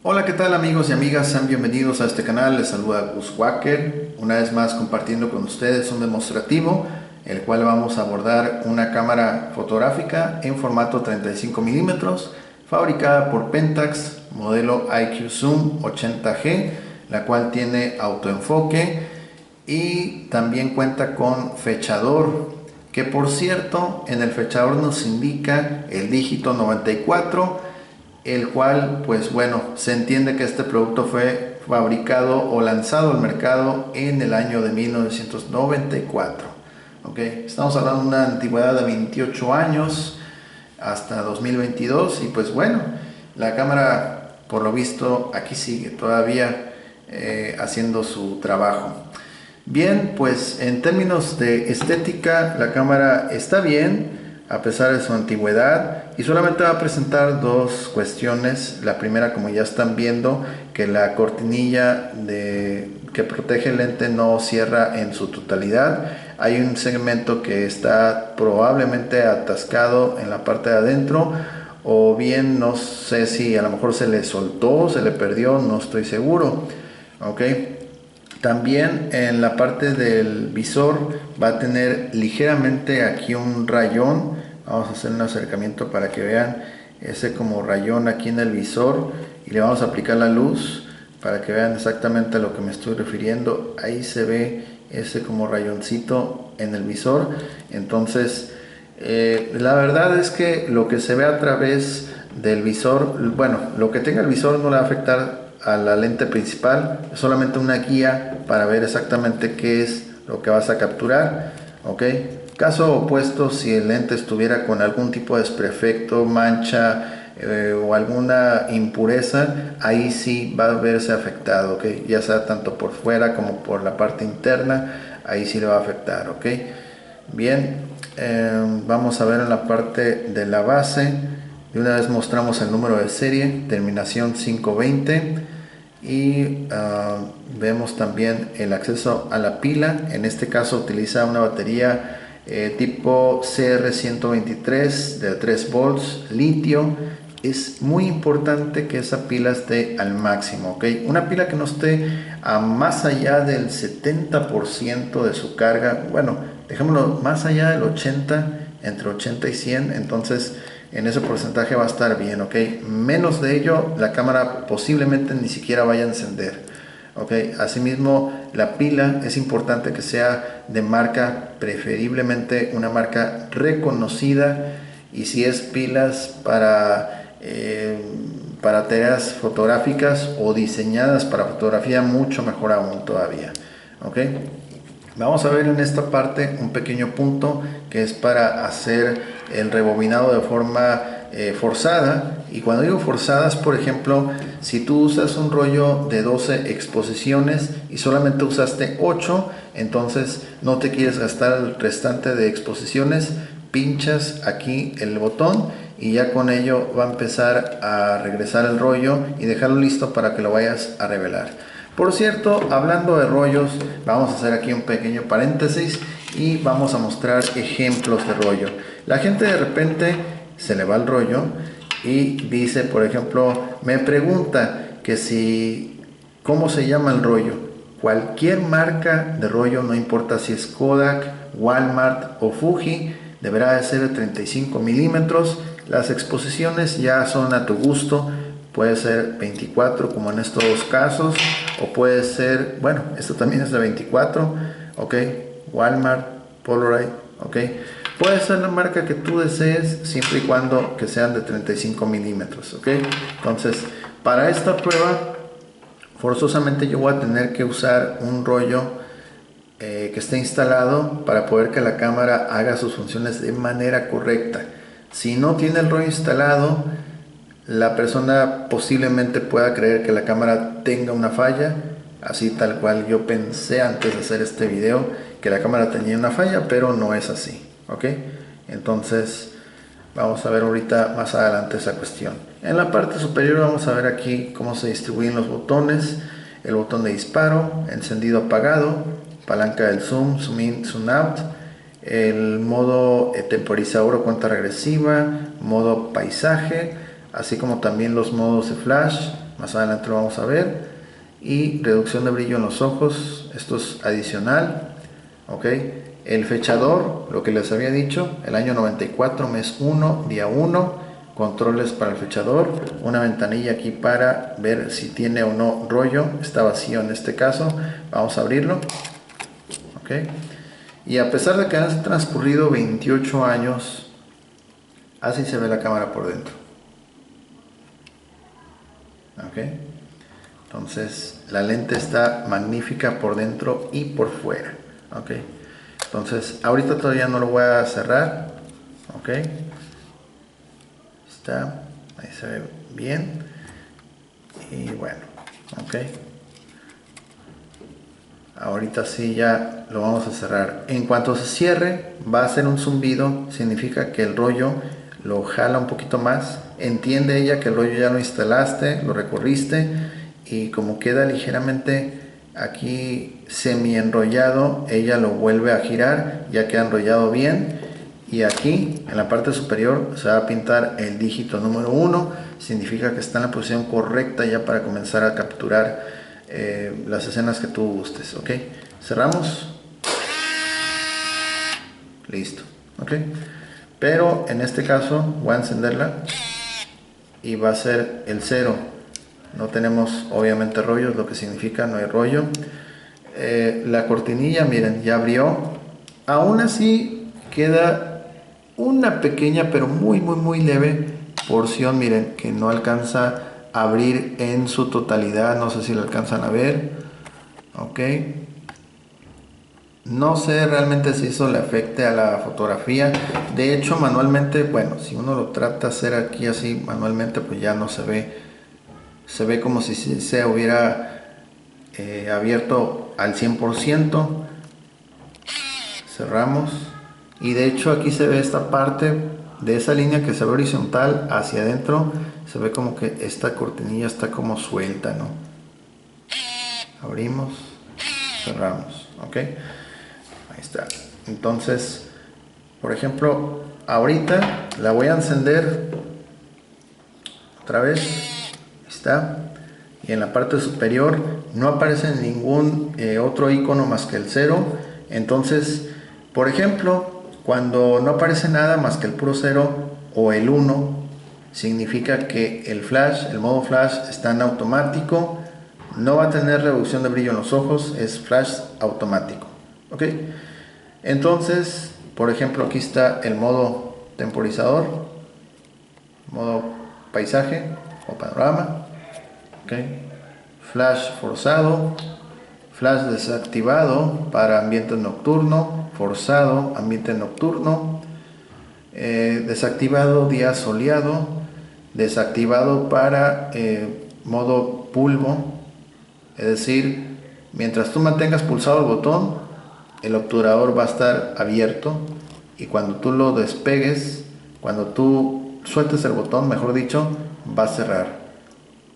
Hola, ¿qué tal amigos y amigas? Sean bienvenidos a este canal. Les saluda Gus Wacker, una vez más compartiendo con ustedes un demostrativo, el cual vamos a abordar una cámara fotográfica en formato 35 milímetros, fabricada por Pentax, modelo IQ Zoom 80G, la cual tiene autoenfoque y también cuenta con fechador, que por cierto en el fechador nos indica el dígito 94, el cual pues bueno, se entiende que este producto fue fabricado o lanzado al mercado en el año de 1994. Okay. Estamos hablando de una antigüedad de 28 años hasta 2022 y pues bueno, la cámara por lo visto aquí sigue todavía haciendo su trabajo. Bien, pues en términos de estética la cámara está bien a pesar de su antigüedad y solamente va a presentar dos cuestiones. La primera, como ya están viendo, que la cortinilla que protege el lente no cierra en su totalidad. Hay un segmento que está probablemente atascado en la parte de adentro, o bien no sé si a lo mejor se le soltó, se le perdió, no estoy seguro. Ok. También en la parte del visor va a tener ligeramente aquí un rayón. Vamos a hacer un acercamiento para que vean ese como rayón aquí en el visor y le vamos a aplicar la luz para que vean exactamente a lo que me estoy refiriendo. Ahí se ve ese como rayoncito en el visor. Entonces la verdad es que lo que se ve a través del visor, bueno, lo que tenga el visor no le va a afectar a la lente principal, es solamente una guía para ver exactamente qué es lo que vas a capturar. Ok, caso opuesto, si el lente estuviera con algún tipo de desperfecto, mancha o alguna impureza, ahí sí va a verse afectado. Ok, ya sea tanto por fuera como por la parte interna, ahí sí le va a afectar. Ok, bien, vamos a ver en la parte de la base. De una vez mostramos el número de serie, terminación 520, y vemos también el acceso a la pila. En este caso utiliza una batería tipo CR123 de 3 volts litio. Es muy importante que esa pila esté al máximo, ¿ok? Una pila que no esté a más allá del 70% de su carga, bueno, dejémoslo más allá del 80, entre 80 y 100, entonces en ese porcentaje va a estar bien, ¿ok? Menos de ello, la cámara posiblemente ni siquiera vaya a encender, ¿ok? Asimismo, la pila es importante que sea de marca, preferiblemente una marca reconocida, y si es pilas para tareas fotográficas o diseñadas para fotografía, mucho mejor aún todavía, ¿ok? Vamos a ver en esta parte un pequeño punto que es para hacer el rebobinado de forma forzada. Y cuando digo forzadas, por ejemplo, si tú usas un rollo de 12 exposiciones y solamente usaste 8, entonces no te quieres gastar el restante de exposiciones, pinchas aquí el botón y ya con ello va a empezar a regresar el rollo y dejarlo listo para que lo vayas a revelar. Por cierto, hablando de rollos, vamos a hacer aquí un pequeño paréntesis y vamos a mostrar ejemplos de rollo. La gente de repente se le va el rollo y dice, por ejemplo, me pregunta que si, ¿cómo se llama el rollo? Cualquier marca de rollo, no importa si es Kodak, Walmart o Fuji, deberá de ser de 35 milímetros. Las exposiciones ya son a tu gusto. Puede ser 24 como en estos dos casos, o puede ser, bueno, esto también es de 24, ok, Walmart, Polaroid, ok. Puede ser la marca que tú desees siempre y cuando que sean de 35 milímetros, ok. Entonces, para esta prueba, forzosamente yo voy a tener que usar un rollo que esté instalado para poder que la cámara haga sus funciones de manera correcta. Si no tiene el rollo instalado, la persona posiblemente pueda creer que la cámara tenga una falla, así tal cual yo pensé antes de hacer este video que la cámara tenía una falla, pero no es así, ¿ok? Entonces vamos a ver ahorita más adelante esa cuestión. En la parte superior vamos a ver aquí cómo se distribuyen los botones: el botón de disparo, encendido apagado, palanca del zoom, zoom in, zoom out, el modo temporizador o cuenta regresiva, modo paisaje, así como también los modos de flash, más adelante lo vamos a ver. Y reducción de brillo en los ojos, esto es adicional. Ok, el fechador, lo que les había dicho, el año 94, mes 1, día 1, controles para el fechador, una ventanilla aquí para ver si tiene o no rollo, está vacío en este caso, vamos a abrirlo. Ok, y a pesar de que han transcurrido 28 años, así se ve la cámara por dentro. Ok, entonces la lente está magnífica por dentro y por fuera. Ok, entonces ahorita todavía no lo voy a cerrar. Ok, está, ahí se ve bien. Y bueno, ok, ahorita sí ya lo vamos a cerrar. En cuanto se cierre va a hacer un zumbido, significa que el rollo lo jala un poquito más. Entiende ella que el rollo ya lo instalaste, lo recorriste, y como queda ligeramente aquí semi enrollado, ella lo vuelve a girar, ya queda enrollado bien. Y aquí en la parte superior se va a pintar el dígito número 1, significa que está en la posición correcta ya para comenzar a capturar las escenas que tú gustes. Ok, cerramos, listo. Ok, pero en este caso voy a encenderla y va a ser el 0. No tenemos obviamente rollos, lo que significa no hay rollo. La cortinilla, miren, ya abrió. Aún así queda una pequeña pero muy leve porción, miren, que no alcanza a abrir en su totalidad. No sé si lo alcanzan a ver. Ok, no sé realmente si eso le afecte a la fotografía. De hecho, manualmente, bueno, si uno lo trata de hacer aquí así manualmente, pues ya no se ve. Se ve como si se hubiera abierto al 100%. Cerramos. Y de hecho aquí se ve esta parte de esa línea que se ve horizontal hacia adentro. Se ve como que esta cortinilla está como suelta, ¿no? Abrimos, cerramos. Ok, ahí está. Entonces, por ejemplo, ahorita la voy a encender otra vez. Ahí está. Y en la parte superior no aparece ningún otro icono más que el 0. Entonces, por ejemplo, cuando no aparece nada más que el puro 0 o el 1, significa que el flash, el modo flash, está en automático. No va a tener reducción de brillo en los ojos, es flash automático. ¿Ok? Entonces, por ejemplo, aquí está el modo temporizador, modo paisaje o panorama. ¿Ok? Flash forzado, flash desactivado para ambiente nocturno, forzado, ambiente nocturno, desactivado día soleado, desactivado para modo pulvo, es decir, mientras tú mantengas pulsado el botón, el obturador va a estar abierto, y cuando tú lo despegues, cuando tú sueltes el botón, mejor dicho, va a cerrar.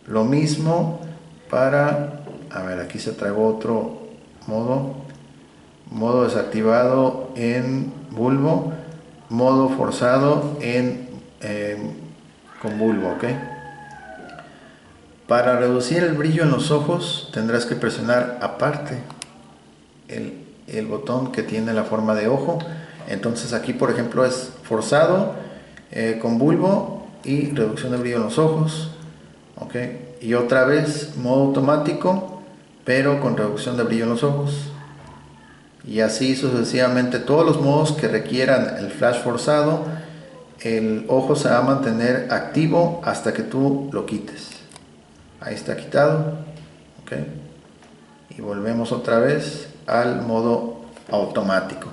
Lo mismo para, a ver, aquí se tragó otro modo desactivado en bulbo, modo forzado en con bulbo. Ok, para reducir el brillo en los ojos tendrás que presionar aparte el botón que tiene la forma de ojo. Entonces aquí, por ejemplo, es forzado con bulbo y reducción de brillo en los ojos. Ok, y otra vez modo automático pero con reducción de brillo en los ojos, y así sucesivamente todos los modos que requieran el flash forzado. El ojo se va a mantener activo hasta que tú lo quites. Ahí está quitado. Ok, y volvemos otra vez al modo automático.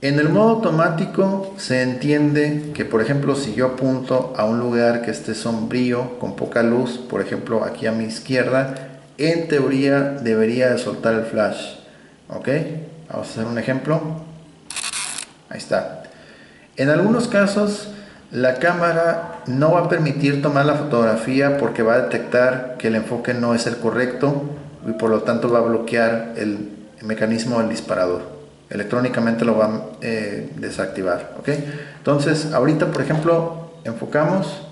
En el modo automático se entiende que, por ejemplo, si yo apunto a un lugar que esté sombrío, con poca luz, por ejemplo aquí a mi izquierda, en teoría debería de soltar el flash. Ok, vamos a hacer un ejemplo. Ahí está. En algunos casos la cámara no va a permitir tomar la fotografía porque va a detectar que el enfoque no es el correcto, y por lo tanto va a bloquear el mecanismo del disparador. Electrónicamente lo va a desactivar. ¿Ok? Entonces ahorita, por ejemplo, enfocamos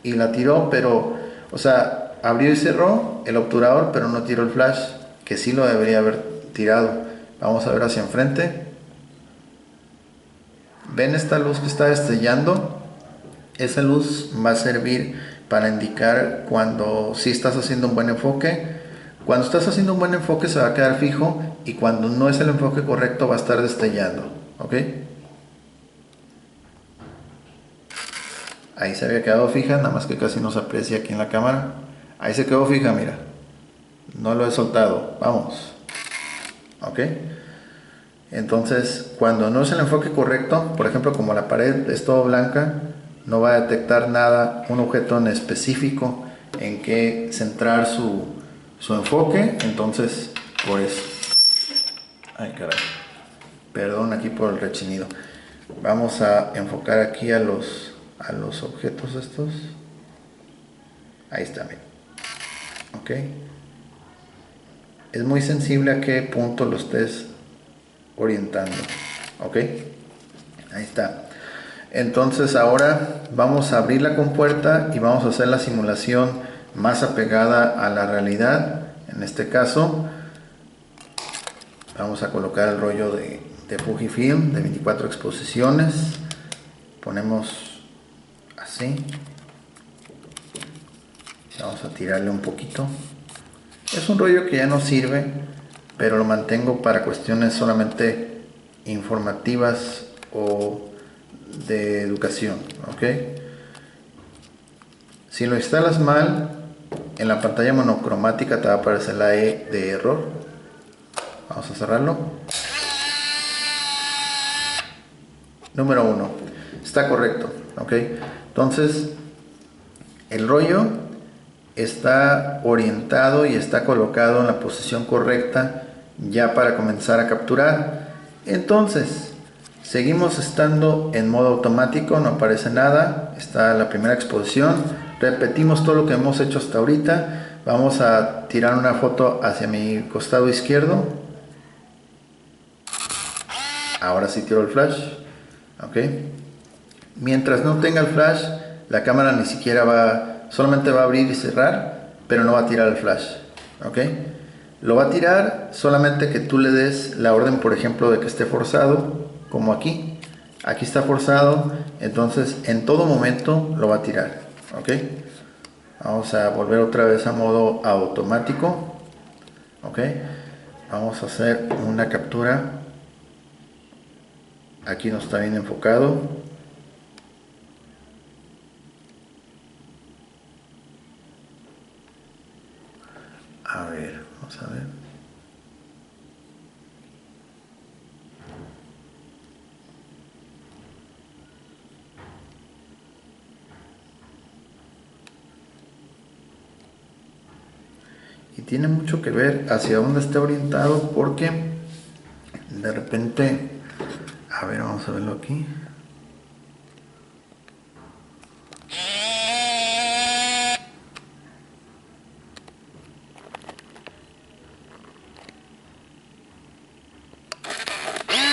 y la tiró, pero O sea, abrió y cerró el obturador, pero no tiró el flash, que sí lo debería haber tirado. Vamos a ver hacia enfrente. ¿Ven esta luz que está destellando? Esa luz va a servir para indicar cuando sí estás haciendo un buen enfoque. Cuando estás haciendo un buen enfoque se va a quedar fijo, y cuando no es el enfoque correcto va a estar destellando. ¿Ok? Ahí se había quedado fija, nada más que casi no se aprecia aquí en la cámara. Ahí se quedó fija, mira. No lo he soltado. Vamos. ¿Ok? Entonces, cuando no es el enfoque correcto, por ejemplo, como la pared es todo blanca, no va a detectar nada, un objeto en específico en que centrar su enfoque. Entonces, por eso. Ay, caray. Perdón aquí por el rechinido. Vamos a enfocar aquí a los objetos estos. Ahí está, bien. Ok. Es muy sensible a qué punto lo estés orientando. Ok. Ahí está. Entonces ahora vamos a abrir la compuerta y vamos a hacer la simulación más apegada a la realidad. En este caso vamos a colocar el rollo de Fujifilm de 24 exposiciones. Ponemos así. Vamos a tirarle un poquito. Es un rollo que ya no sirve, pero lo mantengo para cuestiones solamente informativas o de educación. ¿Ok? Si lo instalas mal, en la pantalla monocromática te va a aparecer la E de error. Vamos a cerrarlo. Número 1. Está correcto. ¿Ok? Entonces, el rollo está orientado y está colocado en la posición correcta ya para comenzar a capturar. Entonces, seguimos estando en modo automático, no aparece nada, está la primera exposición. Repetimos todo lo que hemos hecho hasta ahorita. Vamos a tirar una foto hacia mi costado izquierdo. Ahora sí tiro el flash. Ok. Mientras no tenga el flash, la cámara ni siquiera solamente va a abrir y cerrar, pero no va a tirar el flash. Ok. Lo va a tirar solamente que tú le des la orden, por ejemplo, de que esté forzado, como aquí. Aquí está forzado, entonces en todo momento lo va a tirar. Ok. Vamos a volver otra vez a modo automático. Ok. Vamos a hacer una captura. Aquí no está bien enfocado. A ver, vamos a ver. Y tiene mucho que ver hacia dónde está orientado, porque de repente, a ver, vamos a verlo aquí.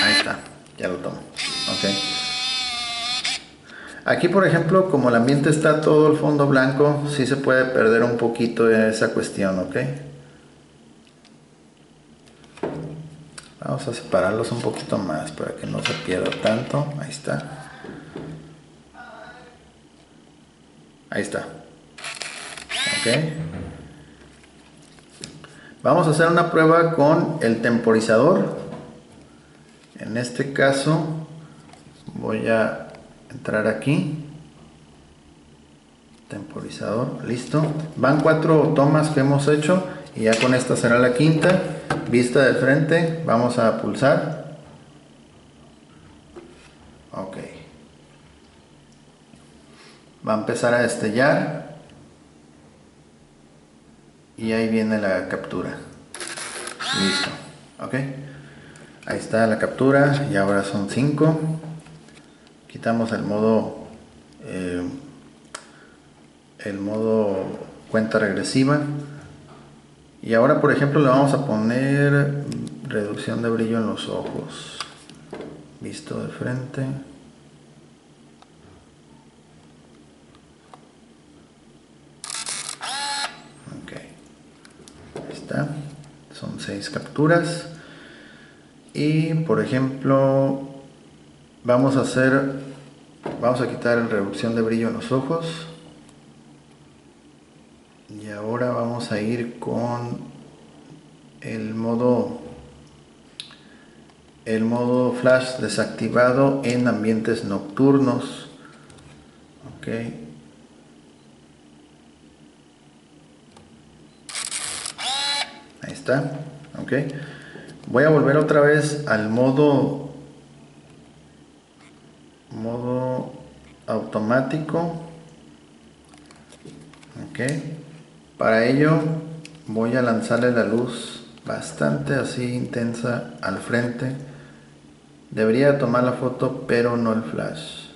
Ahí está, ya lo tomo. Ok. Aquí, por ejemplo, como el ambiente está todo el fondo blanco, sí se puede perder un poquito esa cuestión, ¿ok? Vamos a separarlos un poquito más para que no se pierda tanto. Ahí está. Ahí está. Ok. Vamos a hacer una prueba con el temporizador. En este caso, voy a entrar aquí. Temporizador, listo. Van 4 tomas que hemos hecho y ya con esta será la quinta. Vista de frente, vamos a pulsar. Ok. Va a empezar a destellar y ahí viene la captura. Listo. Ok. Ahí está la captura y ahora son 5. Quitamos el modo cuenta regresiva. Y ahora, por ejemplo, le vamos a poner reducción de brillo en los ojos. Visto de frente. 6 capturas. Y por ejemplo, vamos a quitar la reducción de brillo en los ojos. Y ahora vamos a ir con el modo flash desactivado en ambientes nocturnos. Ok. Ahí está. Ok. Voy a volver otra vez al modo automático. Ok. Para ello voy a lanzarle la luz bastante así intensa al frente. Debería tomar la foto, pero no el flash.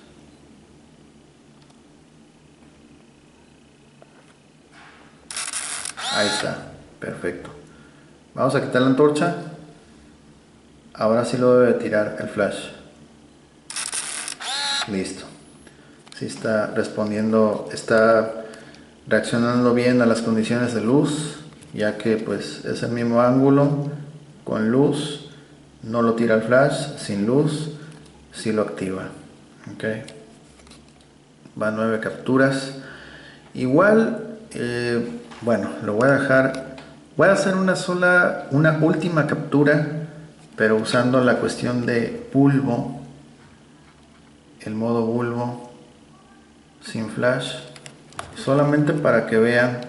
Ahí está, perfecto. Vamos a quitar la antorcha. Ahora sí lo debe tirar el flash. Listo. Sí está respondiendo, está reaccionando bien a las condiciones de luz, ya que pues es el mismo ángulo. Con luz no lo tira el flash, sin luz sí lo activa. Ok. Va 9 capturas. Igual, bueno, lo voy a dejar. Voy a hacer una última captura, pero usando la cuestión de bulbo, el modo bulbo sin flash, solamente para que vean.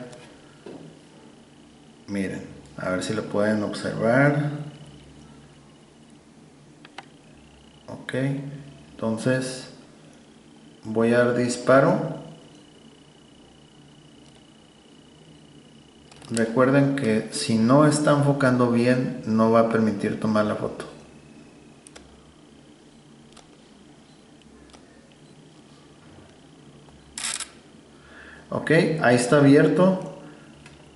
Miren, a ver si lo pueden observar. Ok, entonces voy a dar disparo. Recuerden que si no está enfocando bien, no va a permitir tomar la foto. Ok, ahí está abierto.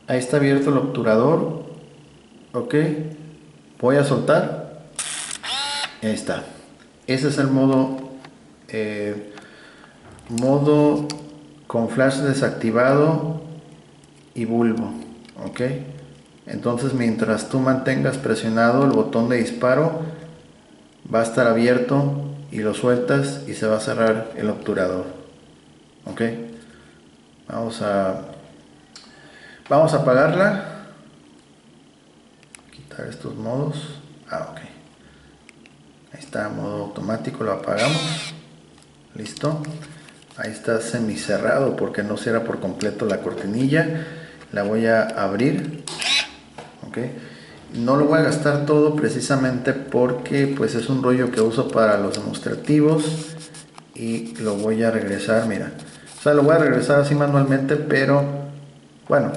Ahí está abierto el obturador. Ok, voy a soltar. Ahí está. Ese es el modo con flash desactivado y bulbo. Ok, entonces mientras tú mantengas presionado el botón de disparo, va a estar abierto y lo sueltas y se va a cerrar el obturador. Ok, vamos a apagarla, quitar estos modos. Ok, ahí está, modo automático, lo apagamos. Listo, ahí está semicerrado porque no cierra por completo la cortinilla. La voy a abrir. Ok, no lo voy a gastar todo precisamente porque pues es un rollo que uso para los demostrativos y lo voy a regresar, mira, o sea, lo voy a regresar así manualmente, pero bueno,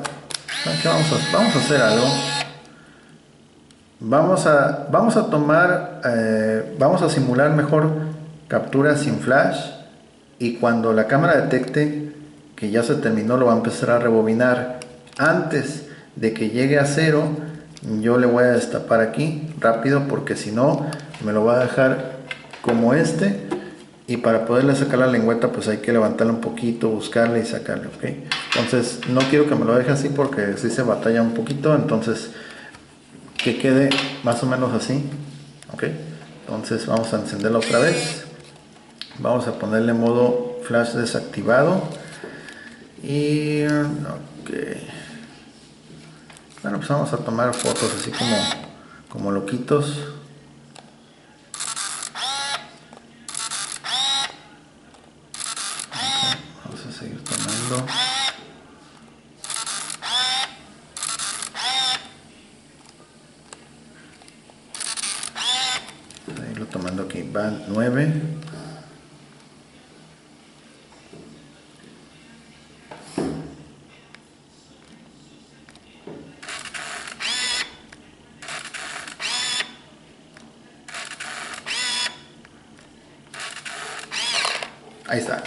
vamos a hacer algo. Vamos a tomar, vamos a simular mejor captura sin flash, y cuando la cámara detecte que ya se terminó, lo va a empezar a rebobinar. Antes de que llegue a 0, yo le voy a destapar aquí rápido, porque si no me lo va a dejar como este, y para poderle sacar la lengüeta pues hay que levantarla un poquito, buscarle y sacarle. ¿Ok? Entonces no quiero que me lo deje así porque si se batalla un poquito, entonces que quede más o menos así. Ok, entonces vamos a encenderla otra vez. Vamos a ponerle modo flash desactivado. Y ok, bueno, pues vamos a tomar fotos así como loquitos. Okay, vamos a seguir tomando. Seguirlo tomando aquí. Van 9. Ahí está.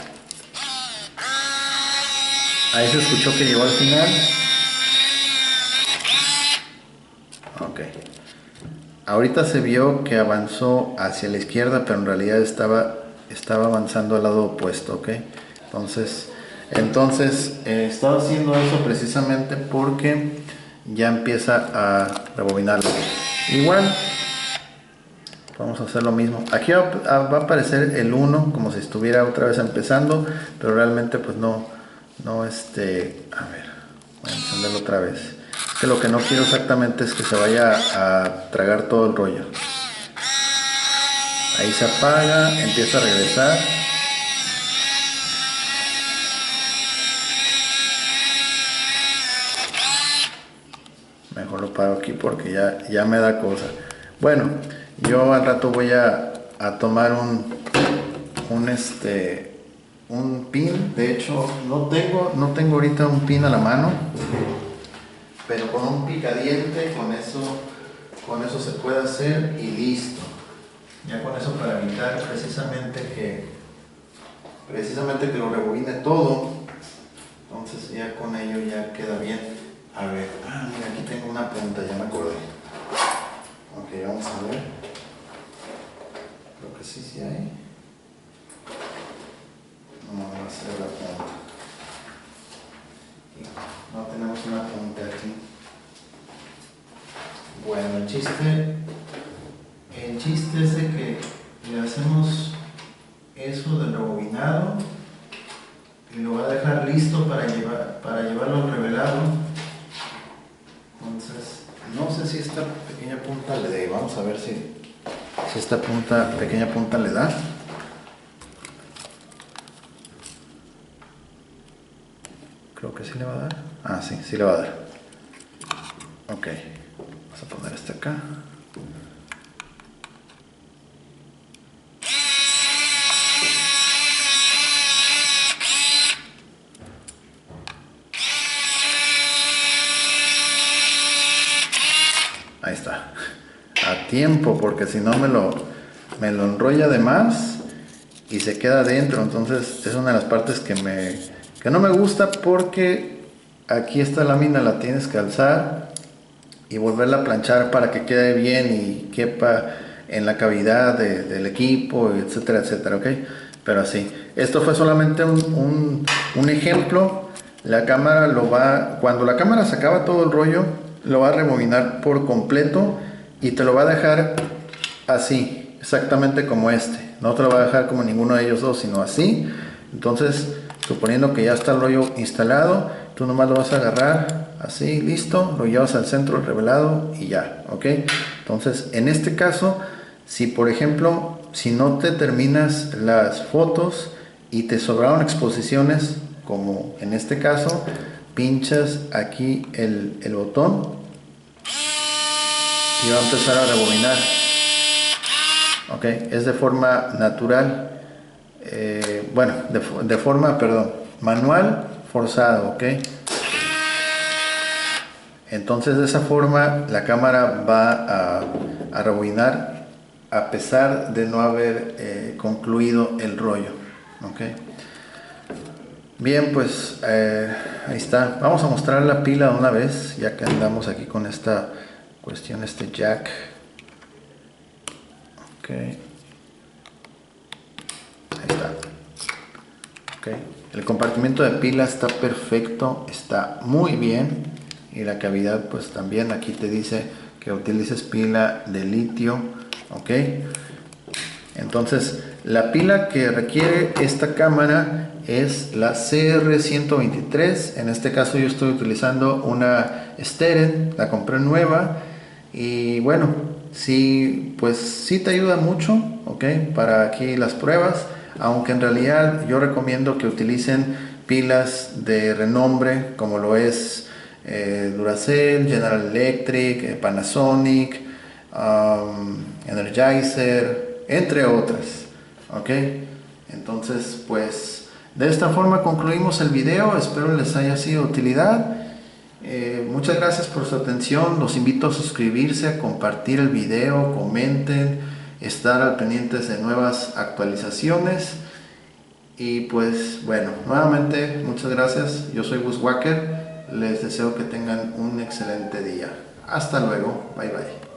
Ahí se escuchó que llegó al final. Ok. Ahorita se vio que avanzó hacia la izquierda, pero en realidad estaba avanzando al lado opuesto. Ok. Entonces estaba haciendo eso precisamente porque ya empieza a rebobinarlo. Igual vamos a hacer lo mismo. Aquí va a aparecer el 1 como si estuviera otra vez empezando, pero realmente pues no a ver, voy a encenderlo otra vez. Es que lo que no quiero exactamente es que se vaya a tragar todo el rollo. Ahí se apaga, empieza a regresar. Mejor lo paro aquí porque ya me da cosa. Bueno, yo al rato voy a tomar un pin. De hecho, no tengo ahorita un pin a la mano, pero con un picadiente, con eso se puede hacer y listo. Ya con eso, para evitar precisamente que lo rebobine todo. Entonces ya con ello ya queda bien. A ver, mira, aquí tengo una punta, ya me acordé. Ok, vamos a ver. Creo que sí hay. No va a ser la punta. No tenemos una punta aquí. Bueno, el chiste es de que le hacemos eso del rebobinado y lo va a dejar listo para llevarlo al revelado. Entonces, no sé si esta pequeña punta le dé. Vamos a ver si esta pequeña punta le da. Creo que sí le va a dar. Sí le va a dar. Ok, vamos a poner este acá. Ahí está. A tiempo, porque si no me lo enrolla de más y se queda adentro. Entonces es una de las partes que no me gusta, porque aquí esta lámina la tienes que alzar y volverla a planchar para que quede bien y quepa en la cavidad del equipo, etcétera, etcétera, ¿ok? Pero así, esto fue solamente un ejemplo. La cámara cuando la cámara se acaba todo el rollo, lo va a rebobinar por completo y te lo va a dejar así, exactamente como este. No te lo va a dejar como ninguno de ellos dos, sino así. Entonces, suponiendo que ya está el rollo instalado, tú nomás lo vas a agarrar así, listo, lo llevas al centro revelado y ya, ¿ok? Entonces, en este caso, si por ejemplo, si no te terminas las fotos y te sobraron exposiciones, como en este caso, pinchas aquí el botón y va a empezar a rebobinar. Ok, es de forma natural, bueno, de forma, perdón, manual forzado, ok. Entonces de esa forma la cámara va a rebobinar a pesar de no haber concluido el rollo, ok. Bien, pues ahí está. Vamos a mostrar la pila de una vez, ya que andamos aquí con esta cuestión, este jack. Ok. Ahí está. Ok. El compartimiento de pila está perfecto, está muy bien. Y la cavidad pues también, aquí te dice que utilices pila de litio. Ok. Entonces la pila que requiere esta cámara es la CR123. En este caso yo estoy utilizando una Steren, la compré nueva. Y bueno, sí, pues sí te ayuda mucho, ok, para aquí las pruebas. Aunque en realidad yo recomiendo que utilicen pilas de renombre, como lo es Duracell, General Electric, Panasonic, Energizer, entre otras, ok. Entonces pues de esta forma concluimos el video. Espero les haya sido de utilidad. Muchas gracias por su atención. Los invito a suscribirse, a compartir el video, comenten, estar al pendientes de nuevas actualizaciones. Y pues bueno, nuevamente muchas gracias. Yo soy Gus Walker. Les deseo que tengan un excelente día. Hasta luego. Bye bye.